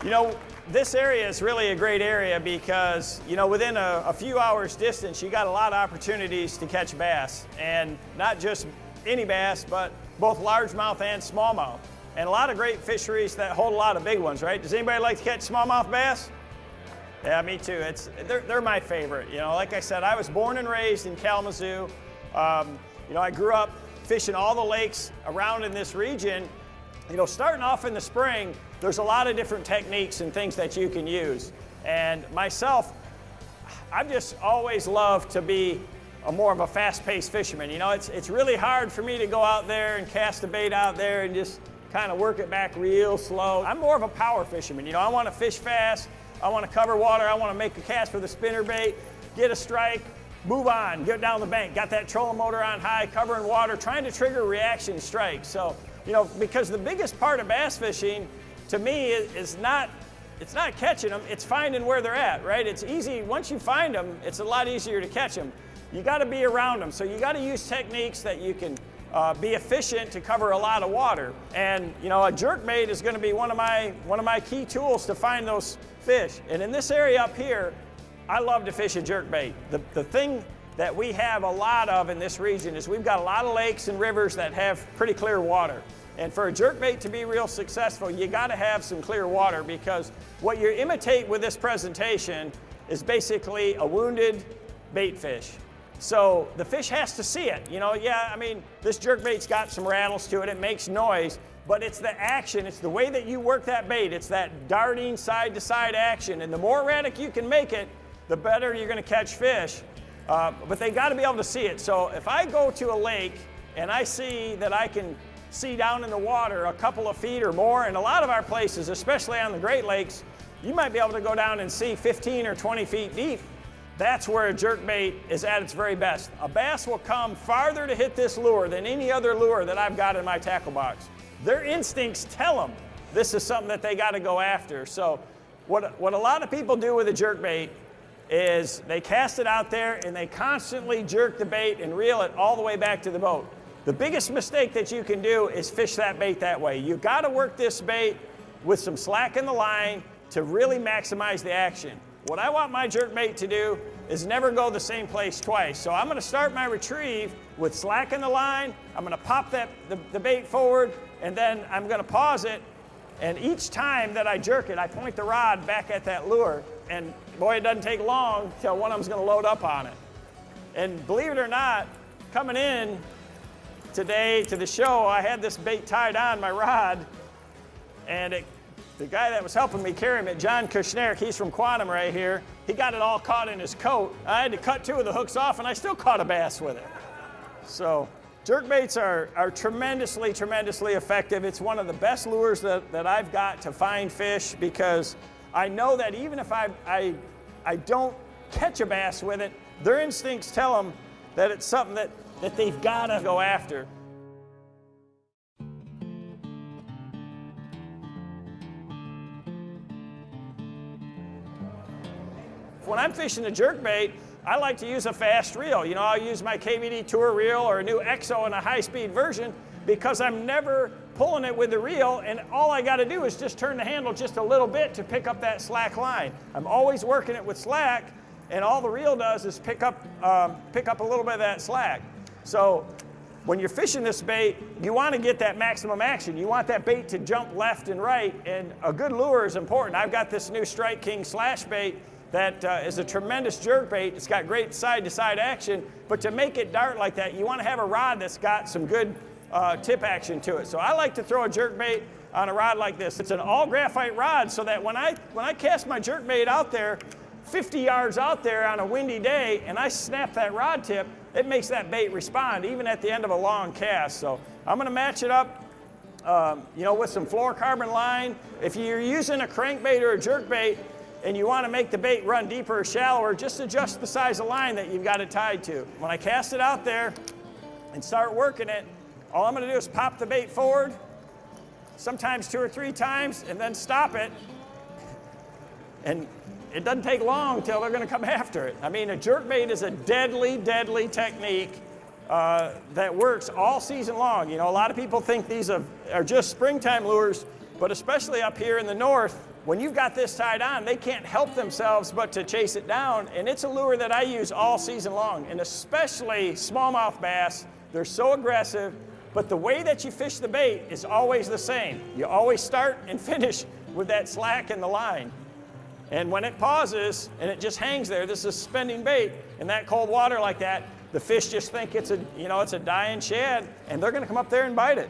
You know, this area is really a great area because, you know, within a few hours distance, you got a lot of opportunities to catch bass. And not just any bass, but both largemouth and smallmouth. And a lot of great fisheries that hold a lot of big ones, right? Does anybody like to catch smallmouth bass? Yeah, me too. They're my favorite. You know, like I said, I was born and raised in Kalamazoo. You know, I grew up fishing all the lakes around in this region. You know, starting off in the spring, there's a lot of different techniques and things that you can use. And myself, I've just always loved to be more of a fast-paced fisherman. You know, it's really hard for me to go out there and cast a bait out there and just kind of work it back real slow. I'm more of a power fisherman. You know, I want to fish fast. I want to cover water. I want to make a cast with a spinner bait, get a strike, move on, get down the bank. Got that trolling motor on high, covering water, trying to trigger reaction strikes. So, you know, because the biggest part of bass fishing, to me, it's not catching them, it's finding where they're at, right? It's easy, once you find them, it's a lot easier to catch them. You got to be around them, so you got to use techniques that you can be efficient to cover a lot of water. And, you know, a jerkbait is going to be one of my key tools to find those fish. And in this area up here, I love to fish a jerkbait. The thing that we have a lot of in this region is we've got a lot of lakes and rivers that have pretty clear water. And for a jerkbait to be real successful, you got to have some clear water, because what you imitate with this presentation is basically a wounded bait fish. So the fish has to see it. You know, yeah, I mean, this jerkbait's got some rattles to it, it makes noise, but it's the action, it's the way that you work that bait, it's that darting side-to-side action, and the more erratic you can make it, the better you're going to catch fish. But they got to be able to see it. So if I go to a lake and I see that I can see down in the water a couple of feet or more, and a lot of our places, especially on the Great Lakes, you might be able to go down and see 15 or 20 feet deep. That's where a jerkbait is at its very best. A bass will come farther to hit this lure than any other lure that I've got in my tackle box. Their instincts tell them this is something that they got to go after. So what a lot of people do with a jerkbait is they cast it out there and they constantly jerk the bait and reel it all the way back to the boat. The biggest mistake that you can do is fish that bait that way. You got to work this bait with some slack in the line to really maximize the action. What I want my jerkbait to do is never go the same place twice. So I'm going to start my retrieve with slack in the line. I'm going to pop the bait forward, and then I'm going to pause it. And each time that I jerk it, I point the rod back at that lure. And boy, it doesn't take long till one of them's going to load up on it. And believe it or not, coming in today to the show, I had this bait tied on my rod, and the guy that was helping me carry it, John Kushner, he's from Quantum right here, he got it all caught in his coat. I had to cut two of the hooks off, and I still caught a bass with it. So jerkbaits are tremendously, tremendously effective. It's one of the best lures that I've got to find fish, because I know that even if I don't catch a bass with it, their instincts tell them that it's something that they've got to go after. When I'm fishing a jerkbait, I like to use a fast reel. You know, I'll use my KVD Tour reel or a new EXO in a high-speed version, because I'm never pulling it with the reel, and all I got to do is just turn the handle just a little bit to pick up that slack line. I'm always working it with slack, and all the reel does is pick up a little bit of that slack. So when you're fishing this bait, you want to get that maximum action. You want that bait to jump left and right, and a good lure is important. I've got this new Strike King slash bait that is a tremendous jerkbait. It's got great side-to-side action, but to make it dart like that, you want to have a rod that's got some good tip action to it. So I like to throw a jerkbait on a rod like this. It's an all graphite rod, so that when I cast my jerkbait out there, 50 yards out there on a windy day, and I snap that rod tip, it makes that bait respond even at the end of a long cast. So I'm going to match it up you know, with some fluorocarbon line. If you're using a crankbait or a jerkbait and you want to make the bait run deeper or shallower, just adjust the size of line that you've got it tied to. When I cast it out there and start working it, all I'm going to do is pop the bait forward, sometimes 2 or 3 times, and then stop it. And it doesn't take long till they're going to come after it. I mean, a jerkbait is a deadly, deadly technique that works all season long. You know, a lot of people think these are just springtime lures, but especially up here in the north, when you've got this tied on, they can't help themselves but to chase it down, and it's a lure that I use all season long, and especially smallmouth bass. They're so aggressive, but the way that you fish the bait is always the same. You always start and finish with that slack in the line. And when it pauses and it just hangs there, this is suspending bait, in that cold water like that, the fish just think it's a dying shad, and they're gonna come up there and bite it.